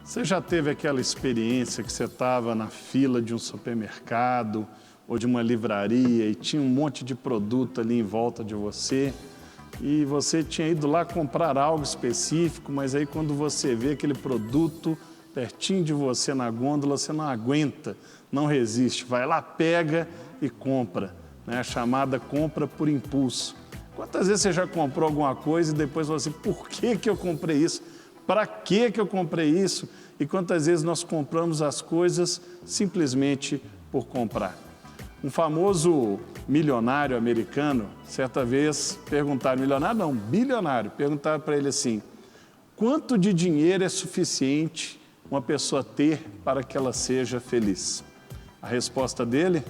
Você já teve aquela experiência que você estava na fila de um supermercado ou de uma livraria e tinha um monte de produto ali em volta de você e você tinha ido lá comprar algo específico, mas aí quando você vê aquele produto pertinho de você na gôndola, você não aguenta, não resiste, vai lá, pega e compra, né? A chamada compra por impulso. Quantas vezes você já comprou alguma coisa e depois falou assim, por que eu comprei isso? Para que eu comprei isso? E quantas vezes nós compramos as coisas simplesmente por comprar? Um famoso milionário americano, certa vez perguntaram, milionário não, bilionário, perguntaram para ele assim, quanto de dinheiro é suficiente uma pessoa ter para que ela seja feliz? A resposta dele,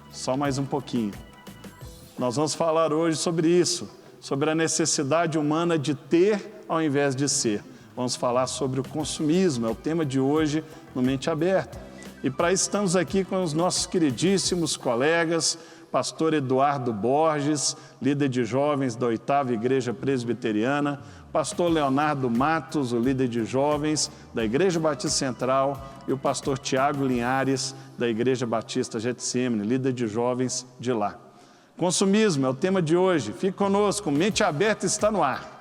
só mais um pouquinho. Nós vamos falar hoje sobre isso, sobre a necessidade humana de ter ao invés de ser. Vamos falar sobre o consumismo, é o tema de hoje no Mente Aberta. E para isso estamos aqui com os nossos queridíssimos colegas, pastor Eduardo Borges, líder de jovens da 8ª Igreja Presbiteriana, pastor Leonardo Matos, o líder de jovens da Igreja Batista Central, e o pastor Tiago Linhares, da Igreja Batista Getsemane, líder de jovens de lá. Consumismo é o tema de hoje. Fique conosco, Mente Aberta está no ar.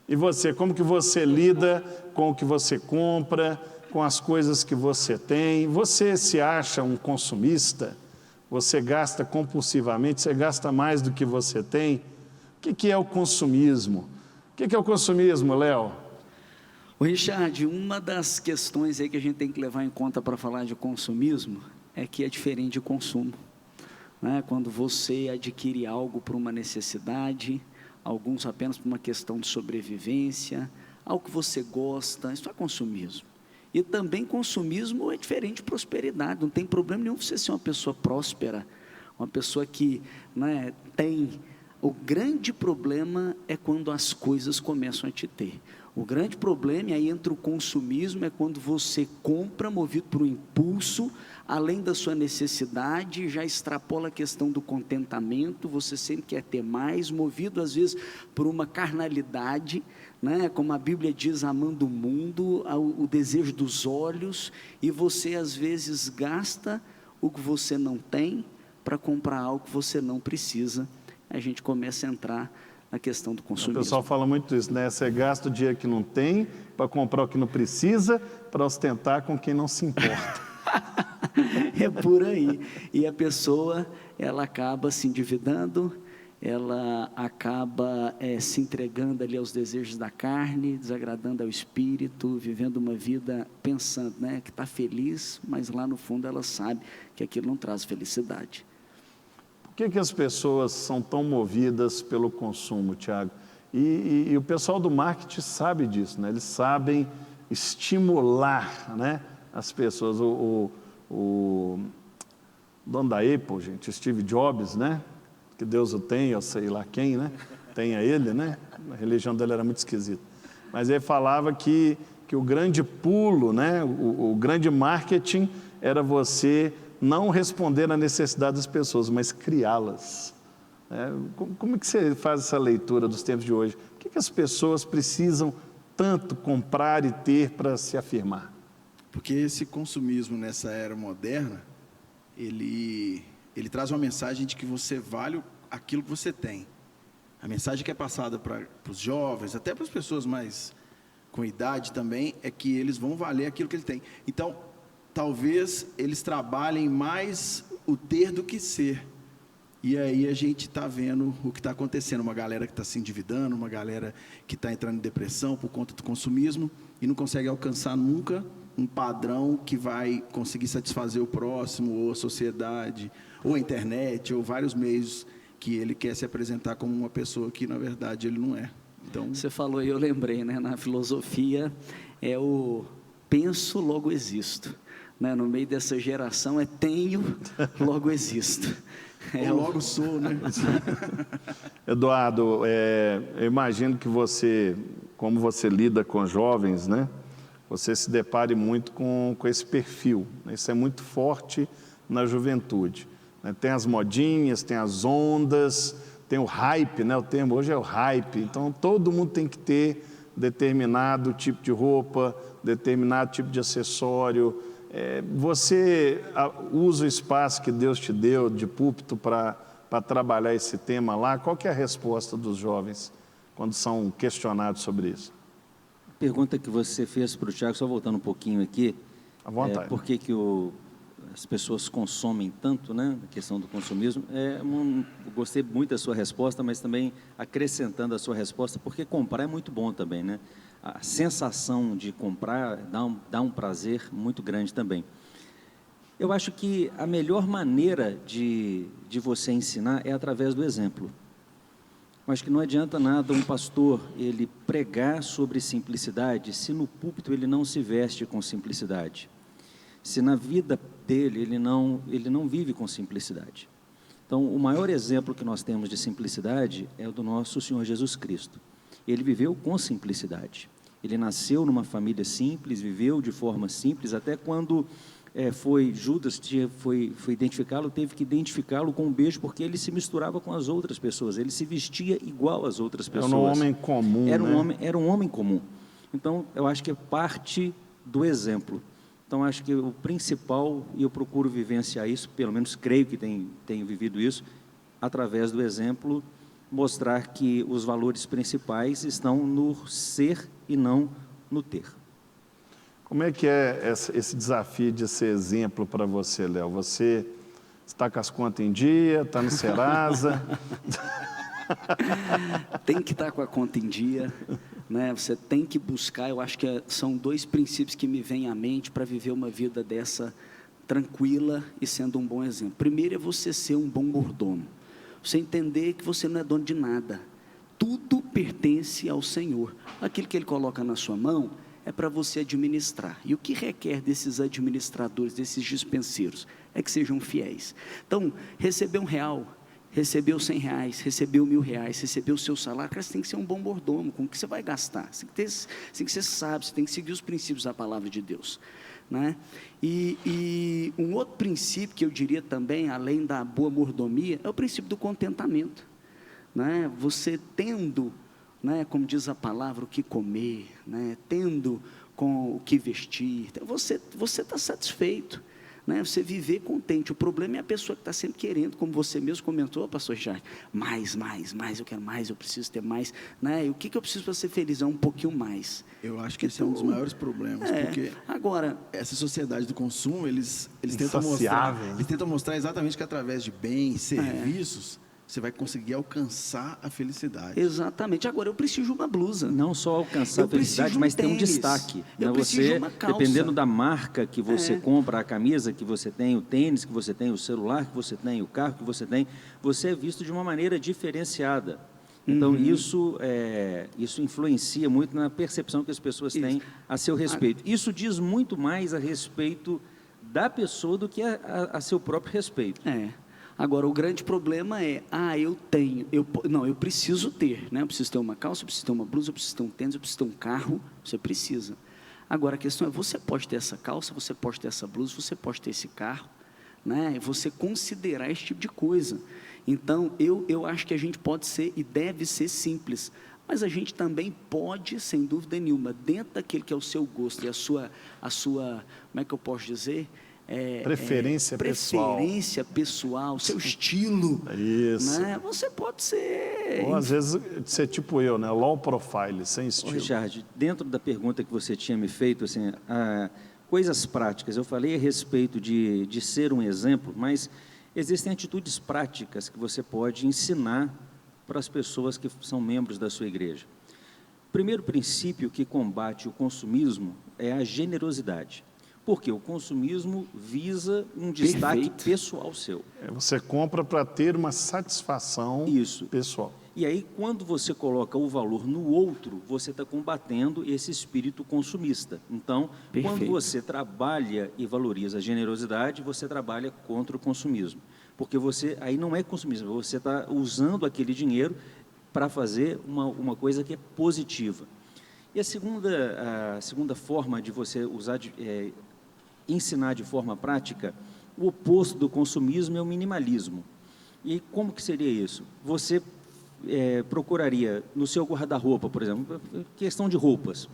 E você, como que você lida com o que você compra, com as coisas que você tem? Você se acha um consumista? Você gasta compulsivamente? Você gasta mais do que você tem? O que é o consumismo? O que é o consumismo, Léo? O Richard, uma das questões aí que a gente tem que levar em conta para falar de consumismo é que é diferente de consumo, né? Quando você adquire algo por uma necessidade, alguns apenas por uma questão de sobrevivência, algo que você gosta, isso é consumismo. E também consumismo é diferente de prosperidade, não tem problema nenhum você ser uma pessoa próspera, uma pessoa que, né, tem. O grande problema é quando as coisas começam a te ter. O grande problema, e aí entra o consumismo, é quando você compra movido por um impulso, além da sua necessidade, já extrapola a questão do contentamento, você sempre quer ter mais, movido às vezes por uma carnalidade, né? Como a Bíblia diz, amando o mundo, o desejo dos olhos, e você às vezes gasta o que você não tem para comprar algo que você não precisa. A gente começa a entrar na questão do consumismo. O pessoal fala muito isso, né? Você gasta o dinheiro que não tem para comprar o que não precisa, para ostentar com quem não se importa. É por aí. E a pessoa, ela acaba se endividando, ela acaba se entregando ali aos desejos da carne, desagradando ao espírito, vivendo uma vida pensando, né, que está feliz, mas lá no fundo ela sabe que aquilo não traz felicidade. Por que as pessoas são tão movidas pelo consumo, Tiago? E o pessoal do marketing sabe disso, né? Eles sabem estimular, né, as pessoas. O dono da Apple, gente, Steve Jobs, né? Que Deus o tenha, eu sei lá quem, né? Tenha ele, né? A religião dele era muito esquisita. Mas ele falava que o grande pulo, né? O grande marketing era você não responder à necessidade das pessoas, mas criá-las. Como é que você faz essa leitura dos tempos de hoje? O que as pessoas precisam tanto comprar e ter para se afirmar? Porque esse consumismo nessa era moderna, ele traz uma mensagem de que você vale aquilo que você tem. A mensagem que é passada para os jovens, até para as pessoas mais com idade também, é que eles vão valer aquilo que ele tem. Então, talvez eles trabalhem mais o ter do que ser. E aí a gente está vendo o que está acontecendo, uma galera que está se endividando, uma galera que está entrando em depressão por conta do consumismo e não consegue alcançar nunca um padrão que vai conseguir satisfazer o próximo, ou a sociedade, ou a internet, ou vários meios que ele quer se apresentar como uma pessoa que na verdade ele não é. Então, você falou e eu lembrei, né? Na filosofia é o penso, logo existo. Né? No meio dessa geração é tenho, logo existo. Ou logo sou, né? Eduardo, eu imagino que você, como você lida com jovens, né? você se depare muito com esse perfil, né? Isso é muito forte na juventude, né? Tem as modinhas, tem as ondas, tem o hype, né? O termo hoje é o hype, então todo mundo tem que ter determinado tipo de roupa, determinado tipo de acessório. Você usa o espaço que Deus te deu de púlpito para trabalhar esse tema lá? Qual que é a resposta dos jovens quando são questionados sobre isso? A pergunta que você fez para o Tiago, só voltando um pouquinho aqui, À vontade. por que as pessoas consomem tanto, né, a questão do consumismo, eu gostei muito da sua resposta, mas também acrescentando a sua resposta, porque comprar é muito bom também, né? A sensação de comprar dá um prazer muito grande também. Eu acho que a melhor maneira de você ensinar é através do exemplo. Eu acho que não adianta nada um pastor ele pregar sobre simplicidade se no púlpito ele não se veste com simplicidade. Se na vida dele ele não vive com simplicidade. Então, o maior exemplo que nós temos de simplicidade é o do nosso Senhor Jesus Cristo. Ele viveu com simplicidade. Ele nasceu numa família simples, viveu de forma simples, até quando Judas foi identificá-lo, teve que identificá-lo com um beijo, porque ele se misturava com as outras pessoas, ele se vestia igual às outras pessoas. Era um homem comum, Era um homem comum. Então, eu acho que é parte do exemplo. Então, acho que o principal, e eu procuro vivenciar isso, pelo menos creio que tenho vivido isso, através do exemplo, mostrar que os valores principais estão no ser e não no ter. Como é que é esse desafio de ser exemplo para você, Léo? Você está com as contas em dia, está no Serasa? Tem que estar com a conta em dia, né? Você tem que buscar, eu acho que são 2 princípios que me vêm à mente para viver uma vida dessa tranquila e sendo um bom exemplo. Primeiro é você ser um bom mordomo, você entender que você não é dono de nada, tudo pertence ao Senhor, aquilo que Ele coloca na sua mão é para você administrar, e o que requer desses administradores, desses dispenseiros, é que sejam fiéis. Então, receber R$1, recebeu R$100, recebeu R$1.000, recebeu o seu salário, cara, você tem que ser um bom mordomo, com o que você vai gastar, você tem que ser sábio, você tem que seguir os princípios da palavra de Deus, né? E um outro princípio que eu diria também, além da boa mordomia, é o princípio do contentamento, né? Você tendo, né, como diz a palavra, o que comer, né, tendo com o que vestir, você está satisfeito, né, você viver contente. O problema é a pessoa que está sempre querendo, como você mesmo comentou, pastor Richard, mais, eu quero mais, eu preciso ter mais, né, e o que eu preciso para ser feliz? É um pouquinho mais. Eu acho que esse é um dos maiores problemas, porque agora, essa sociedade do consumo, eles Insaciável, tentam mostrar exatamente que através de bens, serviços, você vai conseguir alcançar a felicidade. Exatamente. Agora, eu preciso de uma blusa. Não só alcançar a felicidade, mas ter um destaque. Eu preciso de uma calça. Dependendo da marca que você compra, a camisa que você tem, o tênis que você tem, o celular que você tem, o carro que você tem, você é visto de uma maneira diferenciada. Então, isso influencia muito na percepção que as pessoas têm a seu respeito. Isso diz muito mais a respeito da pessoa do que a seu próprio respeito. Agora, o grande problema é, eu preciso ter, né? Eu preciso ter uma calça, eu preciso ter uma blusa, eu preciso ter um tênis, eu preciso ter um carro, você precisa. Agora, a questão é, você pode ter essa calça, você pode ter essa blusa, você pode ter esse carro, né? Você considerar esse tipo de coisa. Então, eu acho que a gente pode ser e deve ser simples, mas a gente também pode, sem dúvida nenhuma, dentro daquele que é o seu gosto e a sua, como é que eu posso dizer? Preferência pessoal, seu estilo. Isso. Né? Você pode ser. Ou às vezes ser tipo eu, né? Low profile, sem estilo. Richard, dentro da pergunta que você tinha me feito, assim, coisas práticas, eu falei a respeito de ser um exemplo, mas existem atitudes práticas que você pode ensinar para as pessoas que são membros da sua igreja. O primeiro princípio que combate o consumismo é a generosidade. Porque o consumismo visa um destaque pessoal seu. Você compra para ter uma satisfação pessoal. E aí, quando você coloca o valor no outro, você está combatendo esse espírito consumista. Então, quando você trabalha e valoriza a generosidade, você trabalha contra o consumismo. Porque você, aí não é consumismo, você está usando aquele dinheiro para fazer uma coisa que é positiva. E a segunda forma de você ensinar de forma prática, o oposto do consumismo é o minimalismo. E como que seria isso? Você procuraria no seu guarda-roupa, por exemplo, questão de roupas.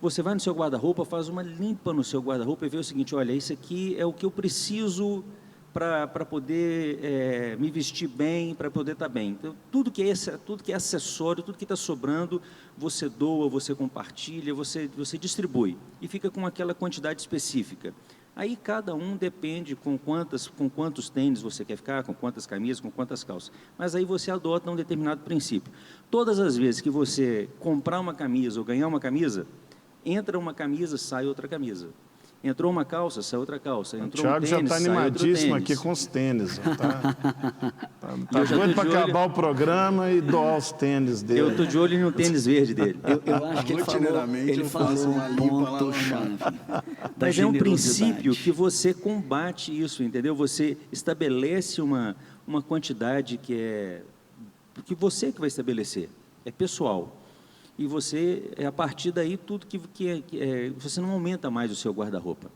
Você vai no seu guarda-roupa, faz uma limpa no seu guarda-roupa e vê o seguinte: olha, isso aqui é o que eu preciso para poder me vestir bem, para poder estar bem. Então, tudo que é acessório, tudo que está sobrando, você doa, você compartilha, você distribui e fica com aquela quantidade específica. Aí cada um depende com quantos tênis você quer ficar, com quantas camisas, com quantas calças. Mas aí você adota um determinado princípio. Todas as vezes que você comprar uma camisa ou ganhar uma camisa, entra uma camisa, sai outra camisa. Entrou uma calça, sai outra calça. Entrou o Thiago um tênis, já está animadíssimo aqui com os tênis. Tá doido para acabar o programa e doar os tênis dele. Eu estou de olho no tênis verde dele. Eu acho que ele falou um ponto-chave. Mas é um princípio que você combate isso, entendeu? Você estabelece uma quantidade que você que vai estabelecer, é pessoal. E você, a partir daí, tudo você não aumenta mais o seu guarda-roupa.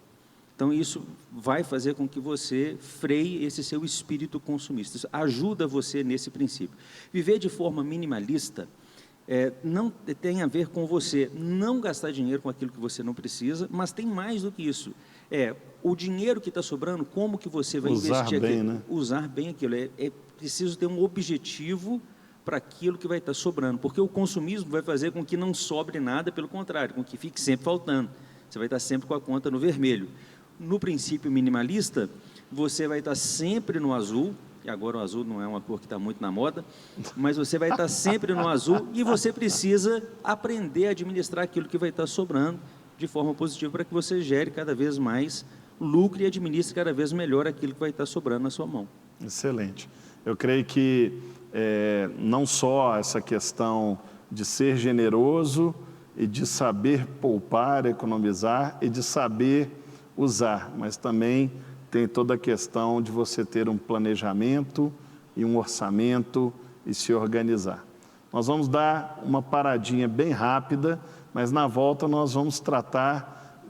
Então, isso vai fazer com que você freie esse seu espírito consumista. Isso ajuda você nesse princípio. Viver de forma minimalista não tem a ver com você não gastar dinheiro com aquilo que você não precisa, mas tem mais do que isso. O dinheiro que está sobrando, como que você vai investir aquilo? Né? Usar bem aquilo. É preciso ter um objetivo para aquilo que vai estar sobrando, porque o consumismo vai fazer com que não sobre nada, pelo contrário, com que fique sempre faltando. Você vai estar sempre com a conta no vermelho. No princípio minimalista, você vai estar sempre no azul, e agora o azul não é uma cor que está muito na moda, mas você vai estar sempre no azul e você precisa aprender a administrar aquilo que vai estar sobrando de forma positiva para que você gere cada vez mais lucro e administre cada vez melhor aquilo que vai estar sobrando na sua mão. Excelente. Eu creio que não só essa questão de ser generoso e de saber poupar, economizar e de saber usar, mas também tem toda a questão de você ter um planejamento e um orçamento e se organizar. Nós vamos dar uma paradinha bem rápida, mas na volta nós vamos tratar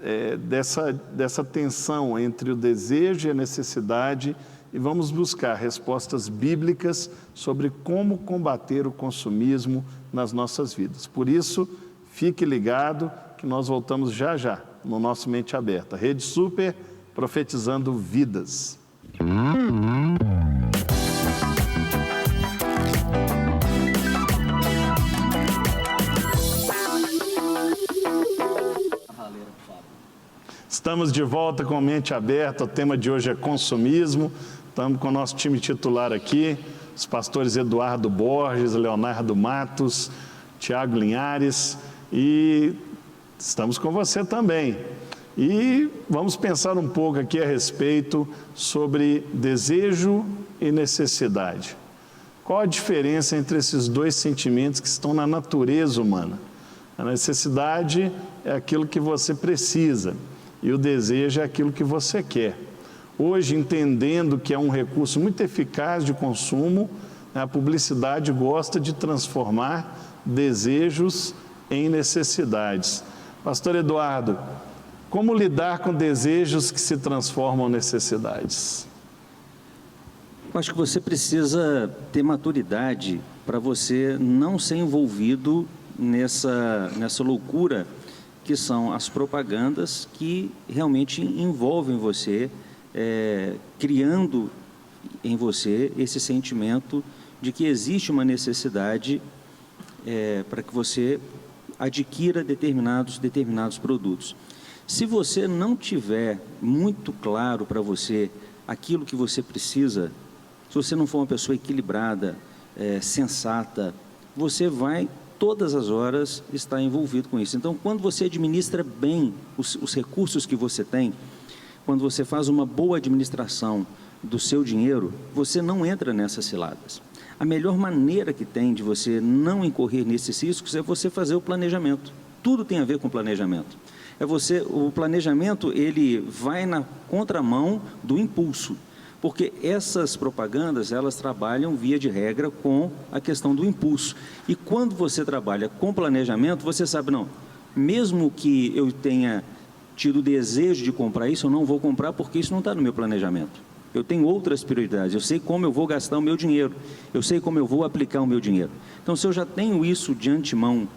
dessa tensão entre o desejo e a necessidade e vamos buscar respostas bíblicas sobre como combater o consumismo nas nossas vidas. Por isso, fique ligado que nós voltamos já já no nosso Mente Aberta. Rede Super, profetizando vidas. Estamos de volta com Mente Aberta. O tema de hoje é consumismo. Estamos com o nosso time titular aqui, os pastores Eduardo Borges, Leonardo Matos, Tiago Linhares, e estamos com você também. E vamos pensar um pouco aqui a respeito sobre desejo e necessidade. Qual a diferença entre esses dois sentimentos que estão na natureza humana? A necessidade é aquilo que você precisa e o desejo é aquilo que você quer. Hoje, entendendo que é um recurso muito eficaz de consumo, a publicidade gosta de transformar desejos em necessidades. Pastor Eduardo, como lidar com desejos que se transformam em necessidades? Eu acho que você precisa ter maturidade para você não ser envolvido nessa loucura que são as propagandas que realmente envolvem você, criando em você esse sentimento de que existe uma necessidade para que você adquira determinados produtos. Se você não tiver muito claro para você aquilo que você precisa, se você não for uma pessoa equilibrada, sensata, você vai todas as horas estar envolvido com isso. Então, quando você administra bem os recursos que você tem, quando você faz uma boa administração do seu dinheiro, você não entra nessas ciladas. A melhor maneira que tem de você não incorrer nesses riscos é você fazer o planejamento. Tudo tem a ver com planejamento. O planejamento, ele vai na contramão do impulso. Porque essas propagandas, elas trabalham, via de regra, com a questão do impulso. E quando você trabalha com planejamento, você sabe, não, mesmo que eu tenha tido o desejo de comprar isso, eu não vou comprar porque isso não está no meu planejamento. Eu tenho outras prioridades, eu sei como eu vou gastar o meu dinheiro, eu sei como eu vou aplicar o meu dinheiro. Então, se eu já tenho isso de antemão,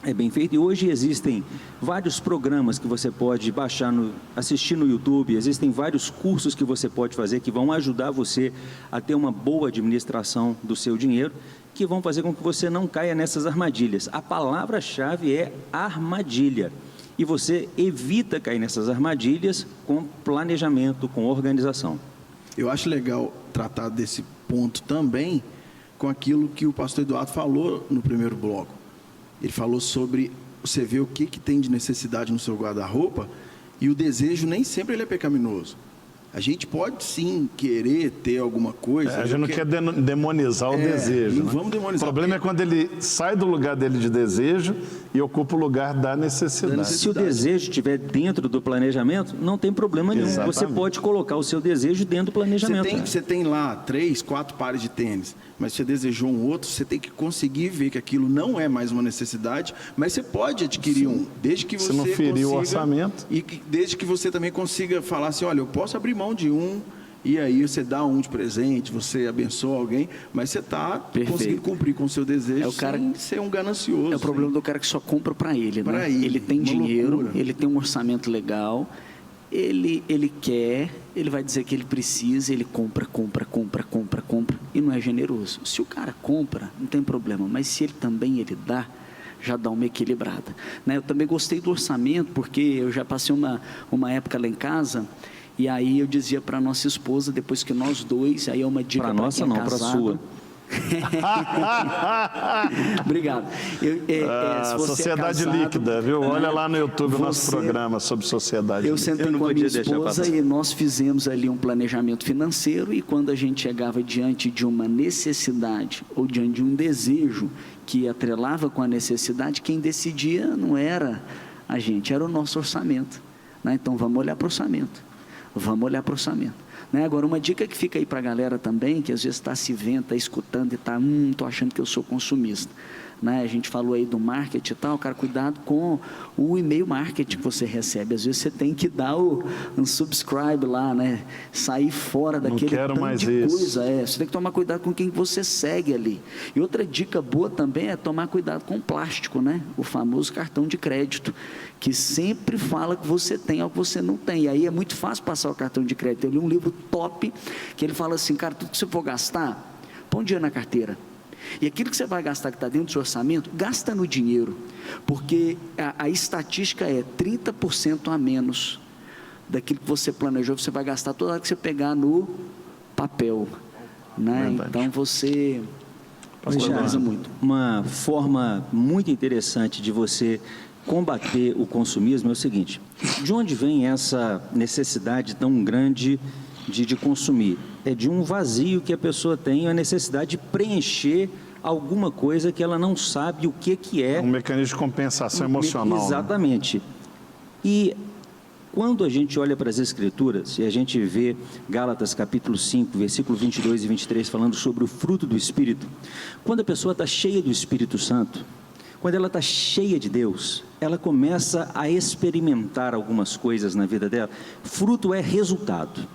é bem feito. E hoje existem vários programas que você pode baixar, assistir no YouTube, existem vários cursos que você pode fazer que vão ajudar você a ter uma boa administração do seu dinheiro, que vão fazer com que você não caia nessas armadilhas. A palavra-chave é armadilha. E você evita cair nessas armadilhas com planejamento, com organização. Eu acho legal tratar desse ponto também com aquilo que o pastor Eduardo falou no primeiro bloco. Ele falou sobre você ver o que tem de necessidade no seu guarda-roupa, e o desejo nem sempre ele é pecaminoso. A gente pode sim querer ter alguma coisa. A gente não quer demonizar o desejo. Não né? vamos demonizar. O problema é quando ele sai do lugar dele de desejo e ocupa o lugar da necessidade. Se o desejo estiver dentro do planejamento, não tem problema nenhum. Exatamente. Você pode colocar o seu desejo dentro do planejamento. Você tem lá 3, 4 pares de tênis, mas você desejou um outro, você tem que conseguir ver que aquilo não é mais uma necessidade, mas você pode adquirir um, desde que você não ferir o orçamento. E desde que você também consiga falar assim, olha, eu posso abrir mão de um, e aí você dá um de presente, você abençoa alguém, mas você está conseguindo cumprir com o seu desejo sem ser um ganancioso. É o problema do cara que só compra para ele, né? Ele tem dinheiro, loucura. Ele tem um orçamento legal, ele quer, ele vai dizer que ele precisa, ele compra, e não é generoso. Se o cara compra, não tem problema, mas se ele também dá, já dá uma equilibrada, né? Eu também gostei do orçamento, porque eu já passei uma época lá em casa, e aí eu dizia para nossa esposa, depois que nós dois, aí é uma dica para nossa não, para sua. Obrigado. Se você sociedade casado, líquida, viu? Olha lá no YouTube o nosso programa sobre sociedade eu líquida. sentei com a minha esposa e nós fizemos ali um planejamento financeiro, e quando a gente chegava diante de uma necessidade ou diante de um desejo que atrelava com a necessidade, quem decidia não era a gente, era o nosso orçamento, né? Então vamos olhar para o orçamento, né? Agora, uma dica que fica aí para a galera também, que às vezes está se vendo, está escutando e está, estou achando que eu sou consumista, né? A gente falou aí do marketing e tal, cara, cuidado com o e-mail marketing que você recebe. Às vezes você tem que dar um subscribe lá, né? Sair fora daquele tanto de coisa. Você tem que tomar cuidado com quem você segue ali. E outra dica boa também é tomar cuidado com o plástico, né? O famoso cartão de crédito, que sempre fala que você tem algo que você não tem. E aí é muito fácil passar o cartão de crédito. Eu li um livro top, que ele fala assim, cara, tudo que você for gastar, põe um dinheiro na carteira. E aquilo que você vai gastar que está dentro do seu orçamento, gasta no dinheiro, porque a estatística é 30% a menos daquilo que você planejou, você vai gastar toda hora que você pegar no papel, né? Então você usa muito. Uma forma muito interessante de você combater o consumismo é o seguinte: de onde vem essa necessidade tão grande de consumir? É de um vazio que a pessoa tem, a necessidade de preencher alguma coisa que ela não sabe o que é. Um mecanismo de compensação emocional. Exatamente. Né? E quando a gente olha para as Escrituras e a gente vê Gálatas capítulo 5, versículo 22 e 23, falando sobre o fruto do Espírito, quando a pessoa está cheia do Espírito Santo, quando ela está cheia de Deus, ela começa a experimentar algumas coisas na vida dela. Fruto é resultado.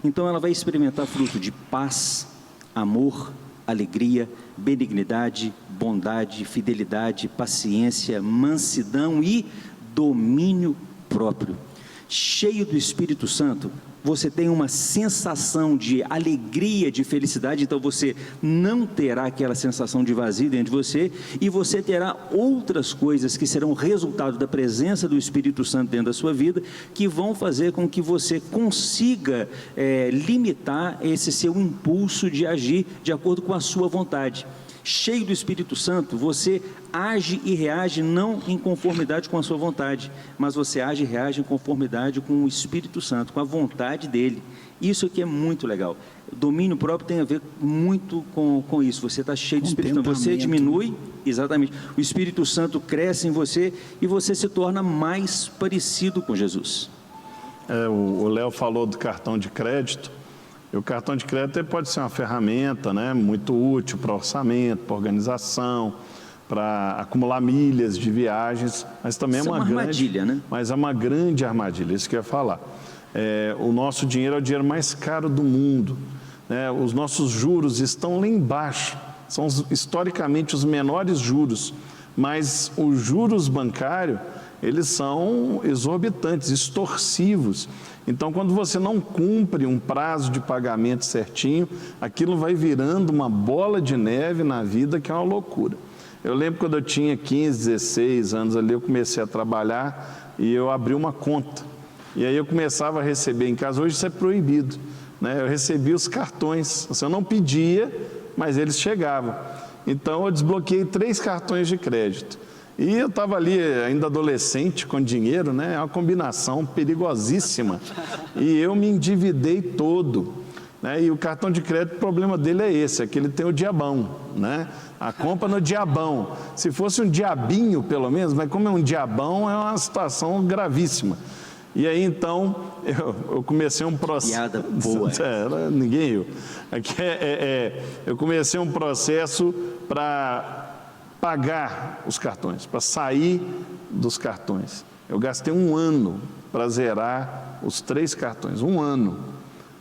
Então ela vai experimentar fruto de paz, amor, alegria, benignidade, bondade, fidelidade, paciência, mansidão e domínio próprio. Cheio do Espírito Santo, você tem uma sensação de alegria, de felicidade, então você não terá aquela sensação de vazio dentro de você, e você terá outras coisas que serão resultado da presença do Espírito Santo dentro da sua vida, que vão fazer com que você consiga limitar esse seu impulso de agir de acordo com a sua vontade. Cheio do Espírito Santo, você age e reage não em conformidade com a sua vontade, mas você age e reage em conformidade com o Espírito Santo, com a vontade dele. Isso aqui é muito legal. O domínio próprio tem a ver muito com isso. Você está cheio do Espírito Santo, você diminui, exatamente, o Espírito Santo cresce em você e você se torna mais parecido com Jesus. O Léo falou do cartão de crédito. E o cartão de crédito ele pode ser uma ferramenta, né, muito útil para orçamento, para organização, para acumular milhas de viagens, mas também Isso é uma armadilha, né? Mas é uma grande armadilha, isso que eu ia falar. O nosso dinheiro é o dinheiro mais caro do mundo, né? Os nossos juros estão lá embaixo, são historicamente os menores juros, mas os juros bancários, eles são exorbitantes, extorsivos. Então, quando você não cumpre um prazo de pagamento certinho, aquilo vai virando uma bola de neve na vida, que é uma loucura. Eu lembro quando eu tinha 15, 16 anos ali, eu comecei a trabalhar e eu abri uma conta. E aí eu começava a receber em casa, hoje isso é proibido, né? Eu recebia os cartões, eu não pedia, mas eles chegavam. Então eu desbloqueei 3 cartões de crédito. E eu estava ali ainda adolescente com dinheiro, né? É uma combinação perigosíssima. E eu me endividei todo, né? E o cartão de crédito, o problema dele é esse, é que ele tem o diabão, né? A compra no diabão. Se fosse um diabinho, pelo menos, mas como é um diabão, é uma situação gravíssima. E aí, então, eu comecei um processo... Piada boa. Ninguém eu. Eu comecei um processo para pagar os cartões, para sair dos cartões. Eu gastei 1 ano para zerar os 3 cartões. 1 ano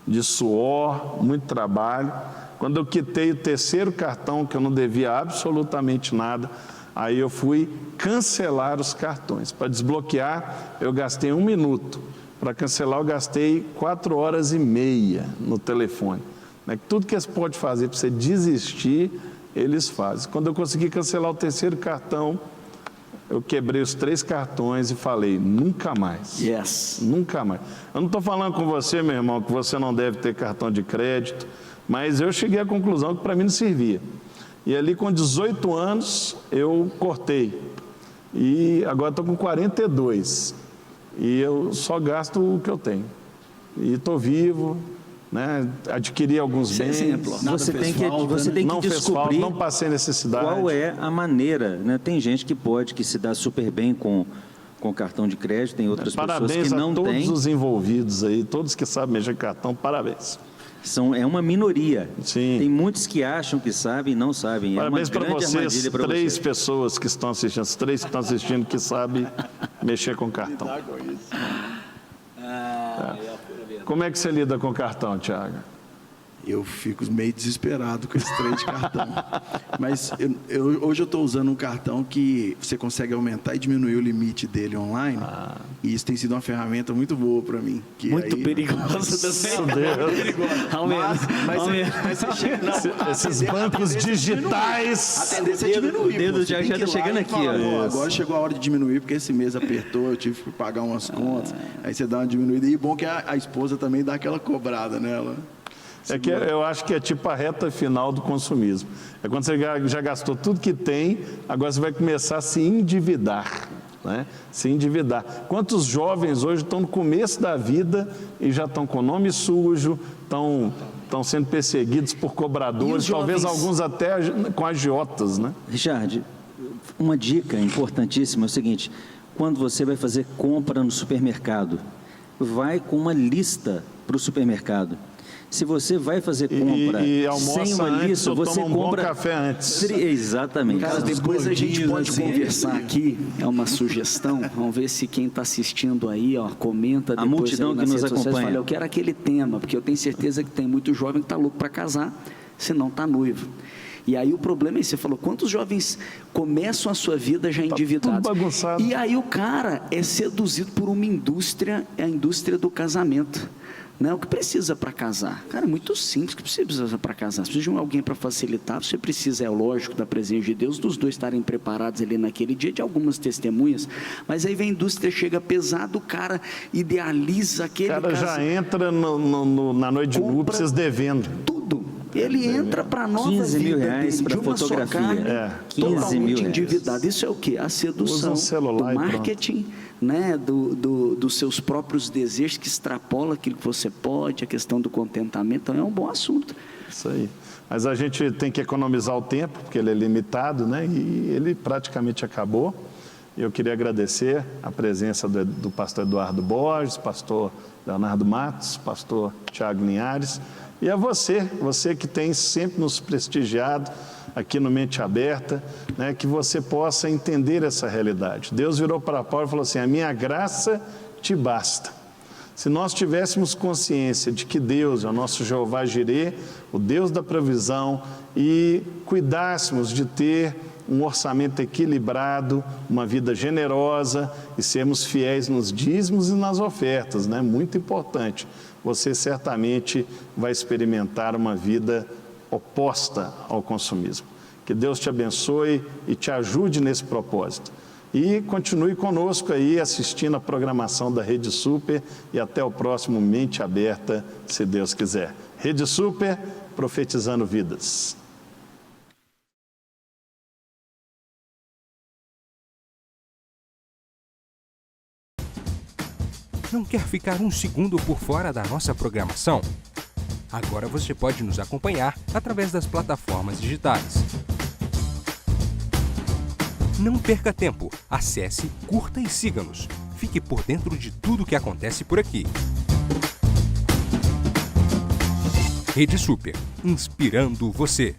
de suor, muito trabalho. Quando eu quitei o 3º cartão, que eu não devia absolutamente nada, aí eu fui cancelar os cartões. Para desbloquear, eu gastei 1 minuto. Para cancelar, eu gastei 4 horas e meia no telefone. Tudo que você pode fazer para você desistir, eles fazem. Quando eu consegui cancelar o 3º cartão, eu quebrei os 3 cartões e falei, nunca mais. Yes. Nunca mais. Eu não estou falando com você, meu irmão, que você não deve ter cartão de crédito, mas eu cheguei à conclusão que para mim não servia. E ali com 18 anos eu cortei. E agora estou com 42. E eu só gasto o que eu tenho. E estou vivo, né? Adquiri alguns bens. Você tem que não fez falta, descobrir não passei necessidade. qual é a maneira, né? Tem gente que se dá super bem com cartão de crédito, tem outras pessoas que não têm. Parabéns a todos os envolvidos aí, todos que sabem mexer com cartão, parabéns. É uma minoria. Sim. Tem muitos que acham que sabem e não sabem. Parabéns para vocês, armadilha para 3 pessoas que estão assistindo, as 3 que estão assistindo que sabem mexer com cartão. Como é que você lida com cartão, Thiago? Eu fico meio desesperado com esse trem de cartão. Mas hoje eu estou usando um cartão que você consegue aumentar e diminuir o limite dele online. E isso tem sido uma ferramenta muito boa para mim. Muito perigosa também. Mas você chega... Esses bancos digitais... A tendência é diminuir. O dedo já está chegando aqui. Agora chegou a hora de diminuir, porque esse mês apertou, eu tive que pagar umas contas. Aí você dá uma diminuída. E bom que a esposa também dá aquela cobrada nela. É que eu acho que é tipo a reta final do consumismo. É quando você já gastou tudo que tem, agora você vai começar a se endividar, né? Se endividar. Quantos jovens hoje estão no começo da vida e já estão com nome sujo, estão sendo perseguidos por cobradores, talvez alguns até com agiotas, né? Richard, uma dica importantíssima é o seguinte: quando você vai fazer compra no supermercado, vai com uma lista para o supermercado. Se você vai fazer compra sem uma lista, você compra um bom café antes. Exatamente. Cara, depois a gente pode conversar aqui, é uma sugestão, vamos ver se quem está assistindo aí, ó, comenta depois. A multidão aí que nos acompanha. Fala, eu quero aquele tema, porque eu tenho certeza que tem muito jovem que está louco para casar, se não está noivo. E aí o problema é isso, você falou, quantos jovens começam a sua vida já endividados? Tudo bagunçado. E aí o cara é seduzido por uma indústria, é a indústria do casamento. Né? O que precisa para casar? Cara, é muito simples. O que precisa para casar? Você precisa de alguém para facilitar. Você precisa, é lógico, da presença de Deus, dos dois estarem preparados ali naquele dia, de algumas testemunhas. Mas aí vem a indústria, chega pesado, o cara idealiza aquele cara já entra na noite de núpcias devendo. Tudo. Ele entra para a nova 15 mil vida reais dele, para fotografia. 15 mil reais. Endividado. Isso é o quê? A sedução, do marketing, né? Dos seus próprios desejos, que extrapola aquilo que você pode, a questão do contentamento. Então é um bom assunto. Isso aí. Mas a gente tem que economizar o tempo, porque ele é limitado, né? E ele praticamente acabou. E eu queria agradecer a presença do pastor Eduardo Borges, pastor Leonardo Matos, pastor Tiago Linhares, e a você que tem sempre nos prestigiado aqui no Mente Aberta, né, que você possa entender essa realidade. Deus virou para Paulo e falou assim: a minha graça te basta. Se nós tivéssemos consciência de que Deus é o nosso Jeová Jirê, o Deus da provisão, e cuidássemos de ter um orçamento equilibrado, uma vida generosa e sermos fiéis nos dízimos e nas ofertas, né? Muito importante. Você certamente vai experimentar uma vida oposta ao consumismo. Que Deus te abençoe e te ajude nesse propósito. E continue conosco aí assistindo a programação da Rede Super e até o próximo Mente Aberta, se Deus quiser. Rede Super, profetizando vidas. Não quer ficar um segundo por fora da nossa programação? Agora você pode nos acompanhar através das plataformas digitais. Não perca tempo, acesse, curta e siga-nos. Fique por dentro de tudo o que acontece por aqui. Rede Super, inspirando você.